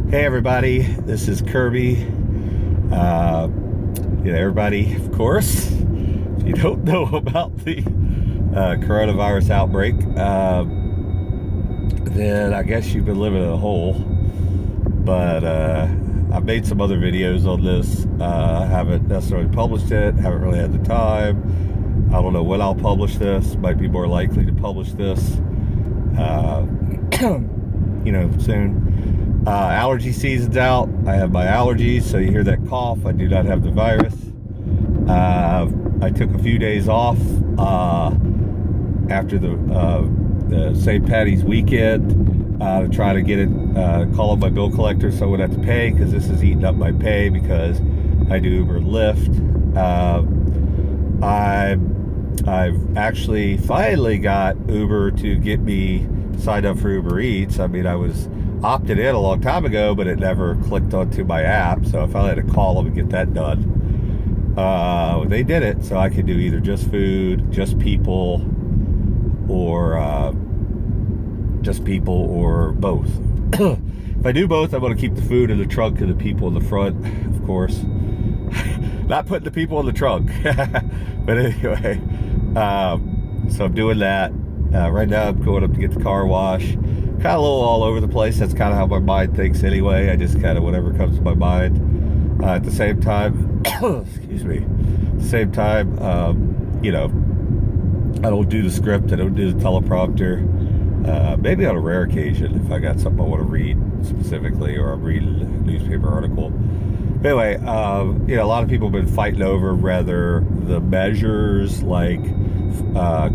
Hey everybody, this is Kirby. Everybody, of course, if you don't know about the coronavirus outbreak, then I guess you've been living in a hole. But I've made some other videos on this. I haven't necessarily published it, haven't really had the time. I don't know when I'll publish this. Might be more likely to publish this, soon. Allergy season's out. I have my allergies, so you hear that cough. I do not have the virus. I took a few days off after the St. Patty's weekend to try to get it, call up my bill collector so I wouldn't have to pay, because this is eating up my pay because I do Uber and Lyft. I've actually finally got Uber to get me signed up for Uber Eats. I mean, I was opted in a long time ago, but it never clicked onto my app, so I finally had to call them and get that done. They did it, so I could do either just food, just people, or both. If I do both, I'm going to keep the food in the trunk and the people in the front, of course. Not putting the people in the trunk. But anyway, so I'm doing that. Right now I'm going up to get the car wash. Kind of a little all over the place. That's kind of how my mind thinks anyway. I just kind of whatever comes to my mind. At the same time, excuse me. At the same time, I don't do the script. I don't do the teleprompter. Maybe on a rare occasion if I got something I want to read specifically, or I'm reading a newspaper article. But anyway, a lot of people have been fighting over whether the measures like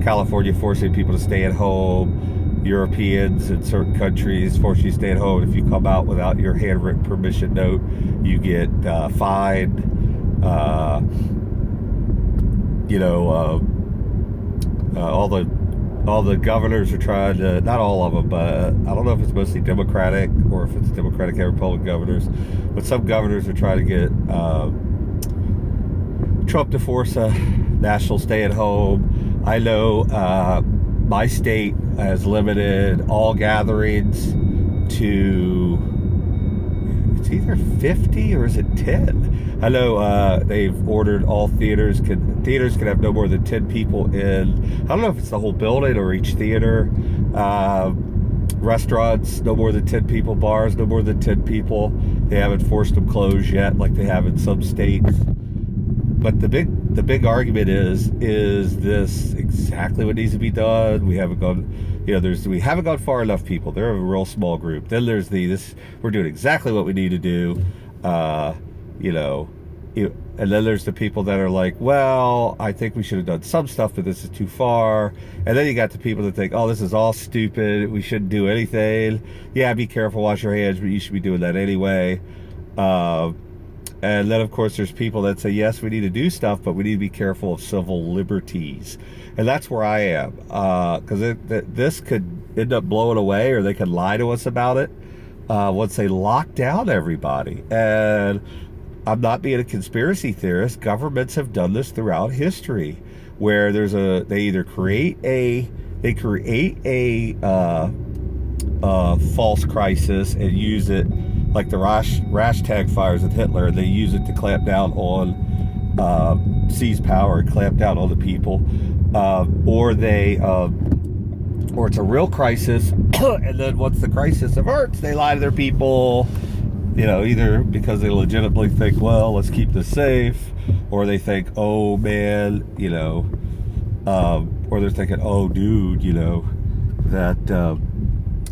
California forcing people to stay at home, Europeans in certain countries force you to stay at home. If you come out without your handwritten permission note, you get fined. All the governors are trying to, not all of them, but I don't know if it's mostly Democratic or if it's Democratic and Republican governors, but some governors are trying to get Trump to force a national stay at home. I know my state has limited all gatherings to, it's either 50 or is it 10? I know they've ordered all theaters can have no more than 10 people in. I don't know if it's the whole building or each theater. Restaurants, no more than 10 people. Bars, no more than 10 people. They haven't forced them closed yet like they have in some states. But the big argument is this exactly what needs to be done? We haven't gone, we haven't gone far enough people. They're a real small group. Then there's we're doing exactly what we need to do. And then there's the people that are like, well, I think we should have done some stuff, but this is too far. And then you got the people that think, oh, this is all stupid. We shouldn't do anything. Yeah, be careful, wash your hands, but you should be doing that anyway. And then, of course, there's people that say, yes, we need to do stuff, but we need to be careful of civil liberties. And that's where I am. Because this could end up blowing away, or they could lie to us about it once they lock down everybody. And I'm not being a conspiracy theorist. Governments have done this throughout history, where they either create a false crisis and use it, like the Reichstag fires with Hitler, and they use it to clamp down on, seize power and clamp down on the people, or it's a real crisis, and then once the crisis averts, they lie to their people, either because they legitimately think, well, let's keep this safe, or they think, oh man, or they're thinking, oh dude, that,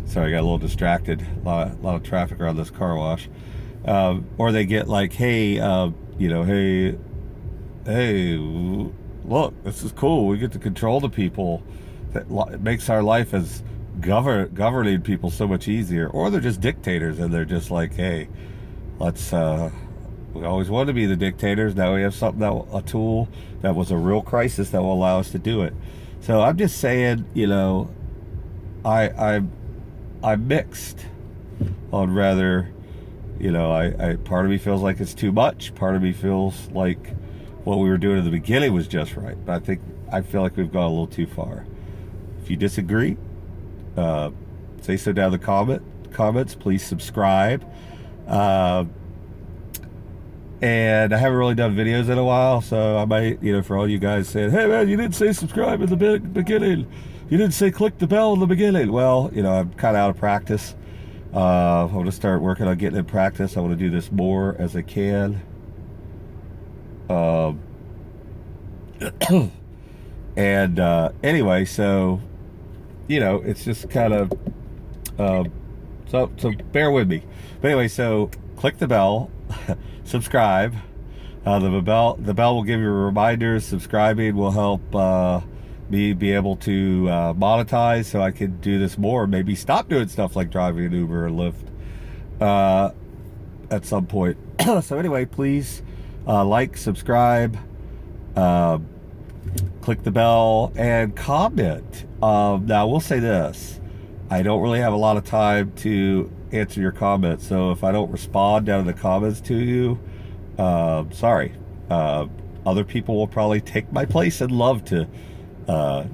sorry, I got a little distracted. A lot of traffic around this car wash. Or they get like, hey, hey, look, this is cool. We get to control the people. It makes our life as governing people so much easier. Or they're just dictators, and they're just like, hey, let's. We always wanted to be the dictators. Now we have a tool that was a real crisis that will allow us to do it. So I'm just saying, I'm mixed on rather, part of me feels like it's too much. Part of me feels like what we were doing at the beginning was just right. But I feel like we've gone a little too far. If you disagree, say so down in the comments. Please subscribe. And I haven't really done videos in a while, so I might, for all you guys saying, hey man, you didn't say subscribe in the beginning. You didn't say click the bell in the beginning. Well, I'm kind of out of practice. I want to start working on getting in practice. I want to do this more as I can. And anyway, so it's just kind of so bear with me. But anyway, so click the bell, subscribe. The bell will give you reminders. Subscribing will help me be able to monetize, so I can do this more. Maybe stop doing stuff like driving an Uber or Lyft at some point. So anyway, please like, subscribe, click the bell, and comment. Now, we'll say this. I don't really have a lot of time to answer your comments, so if I don't respond down in the comments to you, sorry. Other people will probably take my place and love to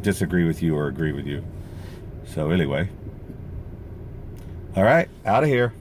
disagree with you or agree with you. So anyway. All right, out of here.